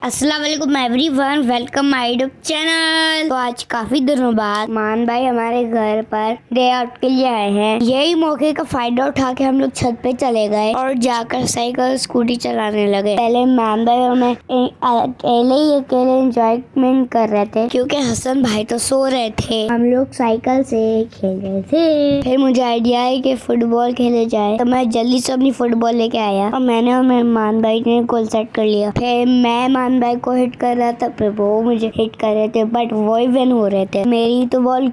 अस्सलाम वालेकुम everyone, welcome my YouTube channel. तो आज काफी दिनों बाद मान भाई हमारे घर पर डे आउट के लिए आए हैं। यही मौके का फायदा उठा के हम लोग छत पे चले गए और जाकर साइकिल स्कूटी चलाने लगे। पहले मान भाई और मैं अकेले एंजॉयमेंट कर रहे थे क्योंकि हसन भाई तो सो रहे थे। हम लोग साइकिल से खेल रहे थे। फिर मुझे आइडिया है कि फुटबॉल खेले जाए, तो मैं जल्दी से अपनी फुटबॉल लेके आया और मैंने और मेरे मान भाई ने गोल सेट कर लिया। फिर मैं मान भाई को हिट कर रहा था, फिर वो मुझे हिट कर रहे थे, बट वो ही विन हो रहे थे। मेरी तो बॉल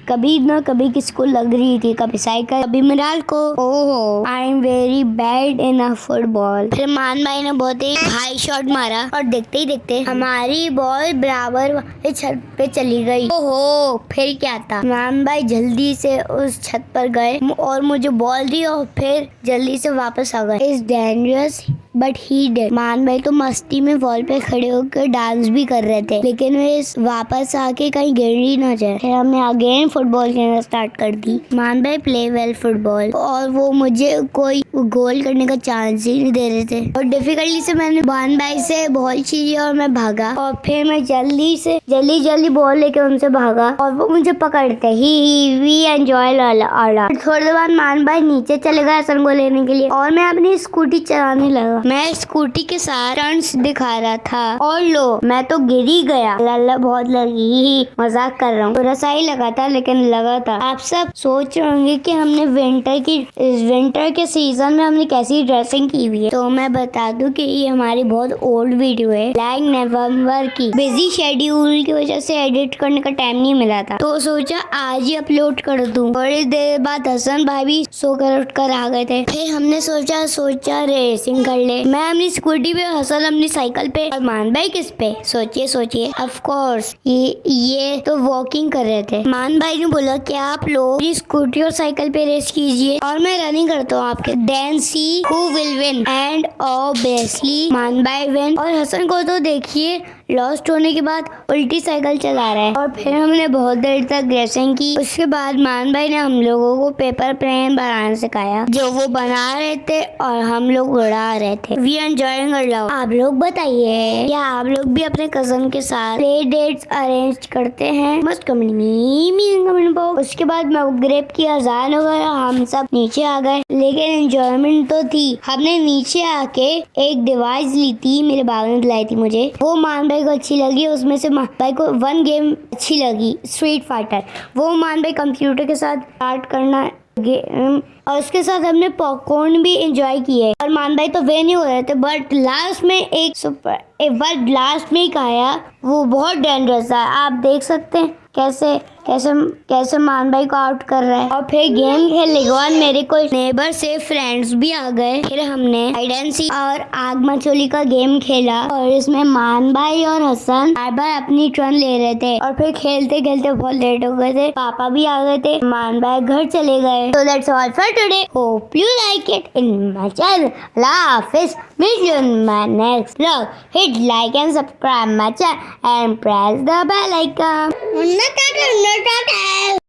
कभी ना कभी किसको लग रही थी, कभी साइकिल कभी मिराल को। ओहो, I am very bad in a football. फिर मान भाई ने बहुत ही हाई शॉट मारा और देखते ही देखते हमारी बॉल बराबर छत पे चली गई। ओहो, फिर क्या था, मान भाई जल्दी से उस छत पर गए और मुझे बॉल दी और फिर जल्दी से वापस आ गए। It's dangerous but he did. मान भाई तो मस्ती में वॉल पे खड़े होकर डांस भी कर रहे थे, लेकिन वे वापस आके कहीं गिर ही ना जाए। फिर हमने अगेन फुटबॉल खेलना स्टार्ट कर दी। मान भाई प्ले वेल फुटबॉल, और वो मुझे कोई गोल करने का चांस ही नहीं दे रहे थे। और डिफिकल्टी से मैंने मान भाई से बॉल छीनी और मैं भागा, और फिर मैं जल्दी बॉल लेके उनसे भागा और वो मुझे पकड़ते ही वी एंजॉय आला। थोड़ी देर बाद मान भाई नीचे चले गए हसन को लेने के लिए और मैं अपनी स्कूटी चलाने लगा। मैं स्कूटी के साथ टर्न्स दिखा रहा था और लो मैं तो गिर ही गया। लल्ला बहुत लगी, मजाक कर रहा हूँ, थोड़ा सा ही लगा था लेकिन लगा था। आप सब सोच रहे होंगे कि हमने विंटर के सीजन में हमने कैसी ड्रेसिंग की हुई है। तो मैं बता दूं कि ये हमारी बहुत ओल्ड वीडियो है, लाइक नवंबर की। बिजी शेड्यूल की वजह से एडिट करने का टाइम नहीं मिला था, तो सोचा आज ही अपलोड कर दूं। थोड़ी देर बाद हसन भाई भी सोकर उठकर आ गए थे। फिर हमने सोचा रेसिंग कर ले। मैं अपनी स्कूटी पे, हसन अपनी साइकिल पे और मान भाई किस पे? सोचिए ऑफ कोर्स ये तो वॉकिंग कर रहे थे। मान भाई ने बोला कि आप लोग स्कूटी और साइकिल पे रेस कीजिए और मैं रनिंग करता हूँ आपके, then see who will win. And obviously Mann भाई विन। और हसन को तो देखिए लॉस्ट होने के बाद उल्टी साइकिल चला रहा है। और फिर हमने बहुत देर तक रेसिंग की। उसके बाद मान भाई ने हम लोगों को पेपर प्लेन बनाना सिखाया, जो वो बना रहे थे और हम लोग उड़ा रहे थे। We enjoying a lot. आप लोग बताइए, क्या आप लोग भी अपने कजन के साथ प्ले डेट्स अरेंज करते हैं? Must comment box. उसके बाद मगरिब की अजान हो गया, हम सब नीचे आ गए, लेकिन एंजॉयमेंट तो थी। हमने नीचे आके एक डिवाइस ली थी, मेरे बाबा ने दिलाई थी मुझे, वो मान भाई को अच्छी लगी। उसमें से मान भाई को वन गेम अच्छी लगी, स्ट्रीट फाइटर। वो मान भाई कंप्यूटर के साथ स्टार्ट करना गेम, और उसके साथ हमने पॉपकॉर्न भी एंजॉय किए। और मान भाई तो वे नहीं हो रहे थे, बट लास्ट में एक बार लास्ट में एक आया, वो बहुत डेंजरस था। आप देख सकते हैं कैसे मान भाई को आउट कर रहा है। और फिर गेम खेलने के बाद मेरे को नेबर से फ्रेंड्स भी आ गए। फिर हमने हाइड एंड सीक और आग मचोली का गेम खेला, और इसमें मान भाई और हसन बार बार अपनी टर्न ले रहे थे। और फिर खेलते खेलते बहुत लेट हो गए थे, पापा भी आ गए थे, मान भाई घर चले गए। So that's all for today. Hope you like it in my channel. Allah Hafiz. Meet you in my next vlog. Hit like and subscribe my channel and press the bell icon.